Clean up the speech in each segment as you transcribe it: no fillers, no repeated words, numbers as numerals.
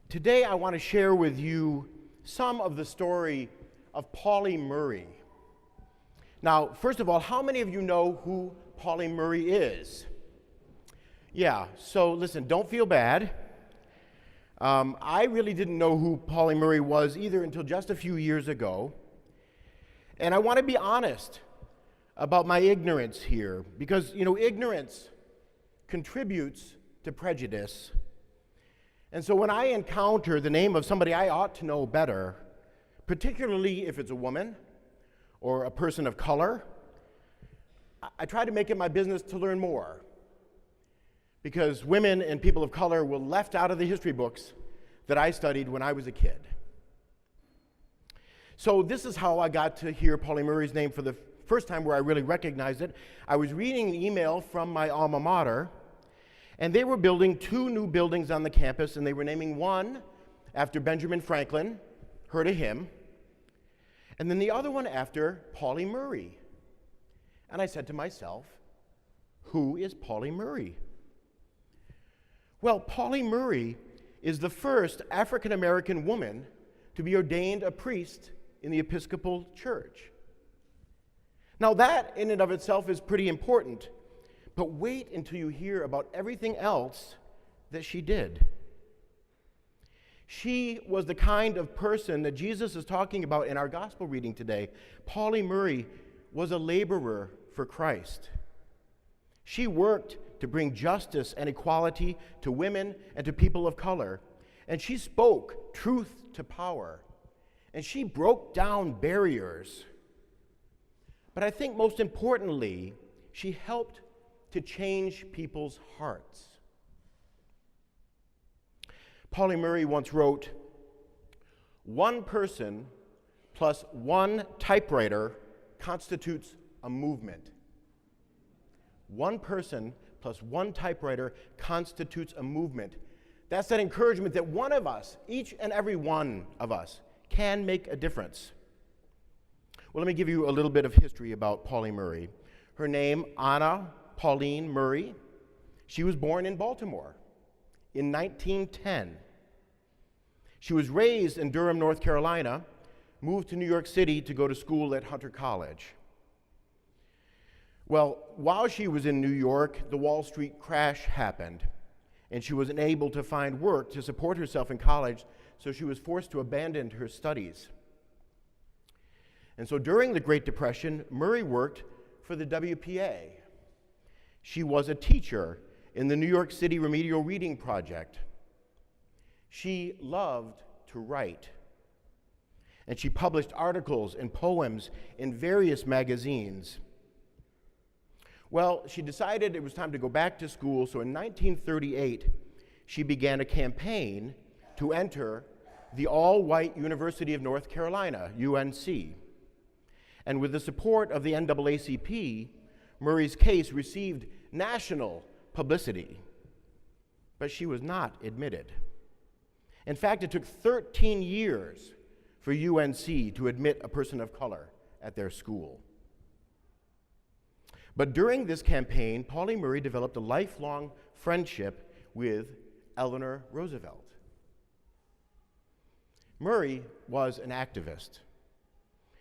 Today I want to share with you some of the story of Pauli Murray. Now, first of all, how many of you know who Pauli Murray is? Yeah, so listen, don't feel bad. I really didn't know who Pauli Murray was either until just a few years ago. And I want to be honest about my ignorance here, because, ignorance contributes to prejudice. And so when I encounter the name of somebody I ought to know better, particularly if it's a woman or a person of color, I try to make it my business to learn more. Because women and people of color were left out of the history books that I studied when I was a kid. So this is how I got to hear Pauli Murray's name for the first time where I really recognized it. I was reading an email from my alma mater, and they were building 2 new buildings on the campus, and they were naming one after Benjamin Franklin, heard of him, and then the other one after Pauli Murray. And I said to myself, who is Pauli Murray? Well, Pauli Murray is the first African-American woman to be ordained a priest in the Episcopal Church. Now that in and of itself is pretty important, but wait until you hear about everything else that she did. She was the kind of person that Jesus is talking about in our gospel reading today. Pauli Murray was a laborer for Christ. She worked to bring justice and equality to women and to people of color. And she spoke truth to power. And she broke down barriers. But I think most importantly, she helped to change people's hearts. Pauli Murray once wrote, "One person plus one typewriter constitutes a movement." One person plus one typewriter constitutes a movement. That's that encouragement that one of us, each and every one of us, can make a difference. Well, let me give you a little bit of history about Pauli Murray. Her name, Anna Pauline Murray. She was born in Baltimore in 1910. She was raised in Durham, North Carolina, moved to New York City to go to school at Hunter College. Well, while she was in New York, the Wall Street crash happened, and she was unable to find work to support herself in college, so she was forced to abandon her studies. And so during the Great Depression, Murray worked for the WPA. She was a teacher in the New York City Remedial Reading Project. She loved to write, and she published articles and poems in various magazines. Well, she decided it was time to go back to school, so in 1938, she began a campaign to enter the all-white University of North Carolina, UNC. And with the support of the NAACP, Murray's case received national publicity, but she was not admitted. In fact, it took 13 years for UNC to admit a person of color at their school. But during this campaign, Pauli Murray developed a lifelong friendship with Eleanor Roosevelt. Murray was an activist,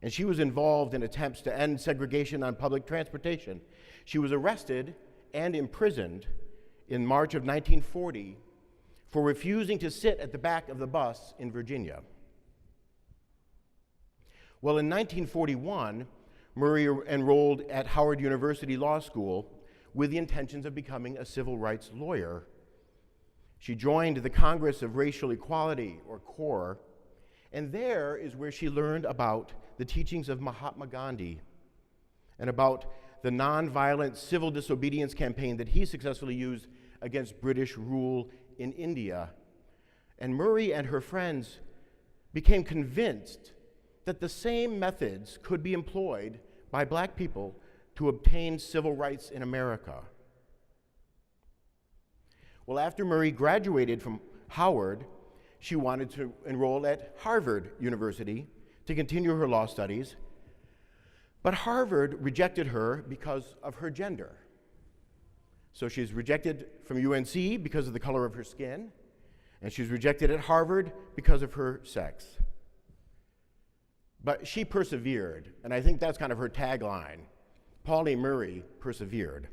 and she was involved in attempts to end segregation on public transportation. She was arrested and imprisoned in March of 1940 for refusing to sit at the back of the bus in Virginia. Well, in 1941, Murray enrolled at Howard University Law School with the intentions of becoming a civil rights lawyer. She joined the Congress of Racial Equality, or CORE, and there is where she learned about the teachings of Mahatma Gandhi and about the nonviolent civil disobedience campaign that he successfully used against British rule in India. And Murray and her friends became convinced that the same methods could be employed by black people to obtain civil rights in America. Well, after Murray graduated from Howard, she wanted to enroll at Harvard University to continue her law studies, but Harvard rejected her because of her gender. So she's rejected from UNC because of the color of her skin, and she was rejected at Harvard because of her sex. But she persevered, and I think that's kind of her tagline. Pauli Murray persevered.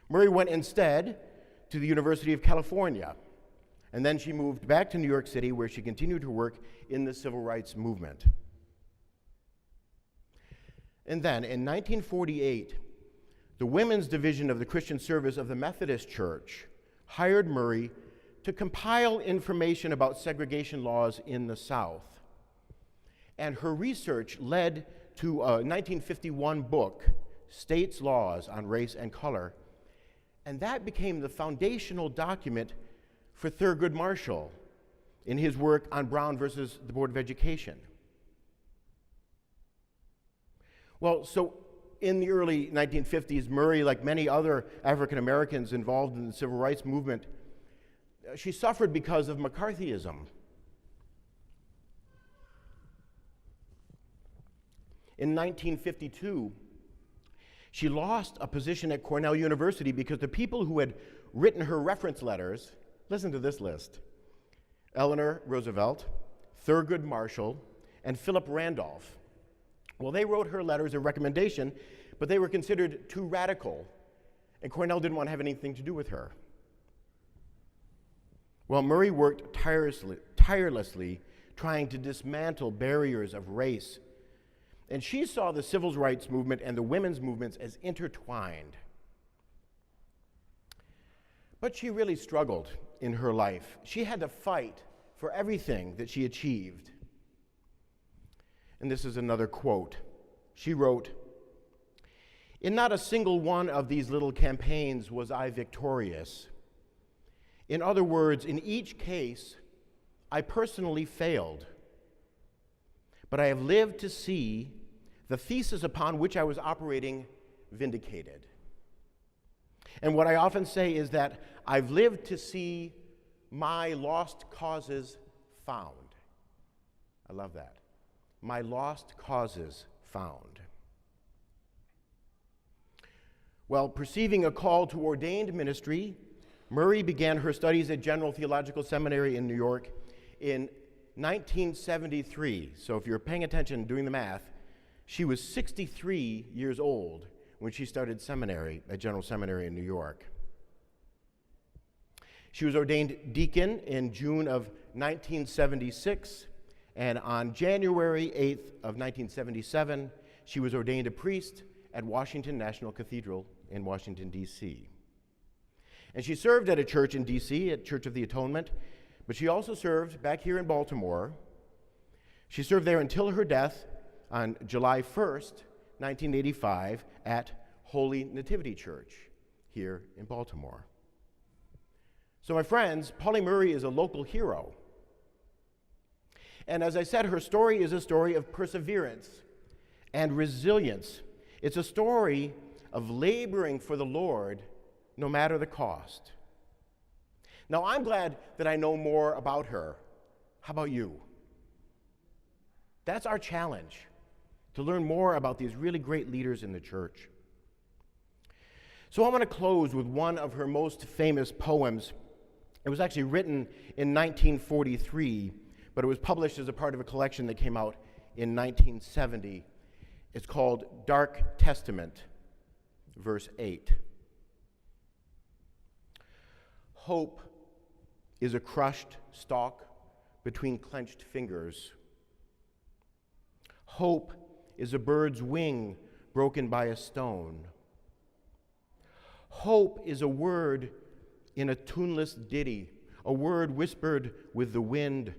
Murray went instead to the University of California, and then she moved back to New York City, where she continued to work in the civil rights movement. And then, in 1948, the women's division of the Christian Service of the Methodist Church hired Murray to compile information about segregation laws in the South. And her research led to a 1951 book, States' Laws on Race and Color, and that became the foundational document for Thurgood Marshall in his work on Brown versus the Board of Education. Well, so in the early 1950s, Murray, like many other African Americans involved in the civil rights movement, she suffered because of McCarthyism. In 1952, she lost a position at Cornell University because the people who had written her reference letters, listen to this list: Eleanor Roosevelt, Thurgood Marshall, and Philip Randolph. Well, they wrote her letters of recommendation, but they were considered too radical, and Cornell didn't want to have anything to do with her. Well, Murray worked tirelessly trying to dismantle barriers of race, and she saw the civil rights movement and the women's movements as intertwined. But she really struggled in her life. She had to fight for everything that she achieved. And this is another quote. She wrote, "In not a single one of these little campaigns was I victorious. In other words, in each case, I personally failed. But I have lived to see the thesis upon which I was operating vindicated." And what I often say is that I've lived to see my lost causes found. I love that. My lost causes found. Well, perceiving a call to ordained ministry, Murray began her studies at General Theological Seminary in New York in 1973. So if you're paying attention, doing the math, she was 63 years old when she started seminary at General Seminary in New York. She was ordained deacon in June of 1976, and on January 8th of 1977, she was ordained a priest at Washington National Cathedral in Washington, D.C. And she served at a church in D.C., at Church of the Atonement, but she also served back here in Baltimore. She served there until her death on July 1st, 1985, at Holy Nativity Church here in Baltimore. So my friends, Pauli Murray is a local hero. And as I said, her story is a story of perseverance and resilience. It's a story of laboring for the Lord no matter the cost. Now, I'm glad that I know more about her. How about you? That's our challenge, to learn more about these really great leaders in the church. So I want to close with one of her most famous poems. It was actually written in 1943, but it was published as a part of a collection that came out in 1970. It's called Dark Testament, verse 8. Hope is a crushed stalk between clenched fingers. Hope is a bird's wing broken by a stone. Hope is a word in a tuneless ditty, a word whispered with the wind,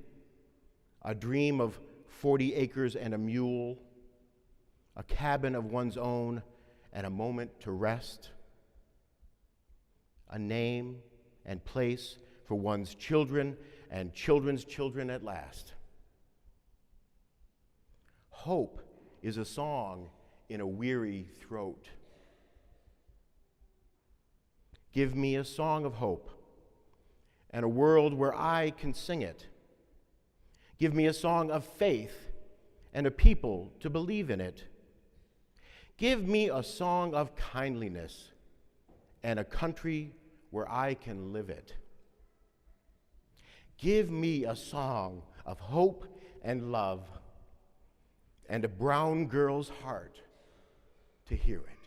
a dream of 40 acres and a mule, a cabin of one's own and a moment to rest, a name and place for one's children and children's children at last. Hope is a song in a weary throat. Give me a song of hope and a world where I can sing it. Give me a song of faith and a people to believe in it. Give me a song of kindliness and a country where I can live it. Give me a song of hope and love, and a brown girl's heart to hear it.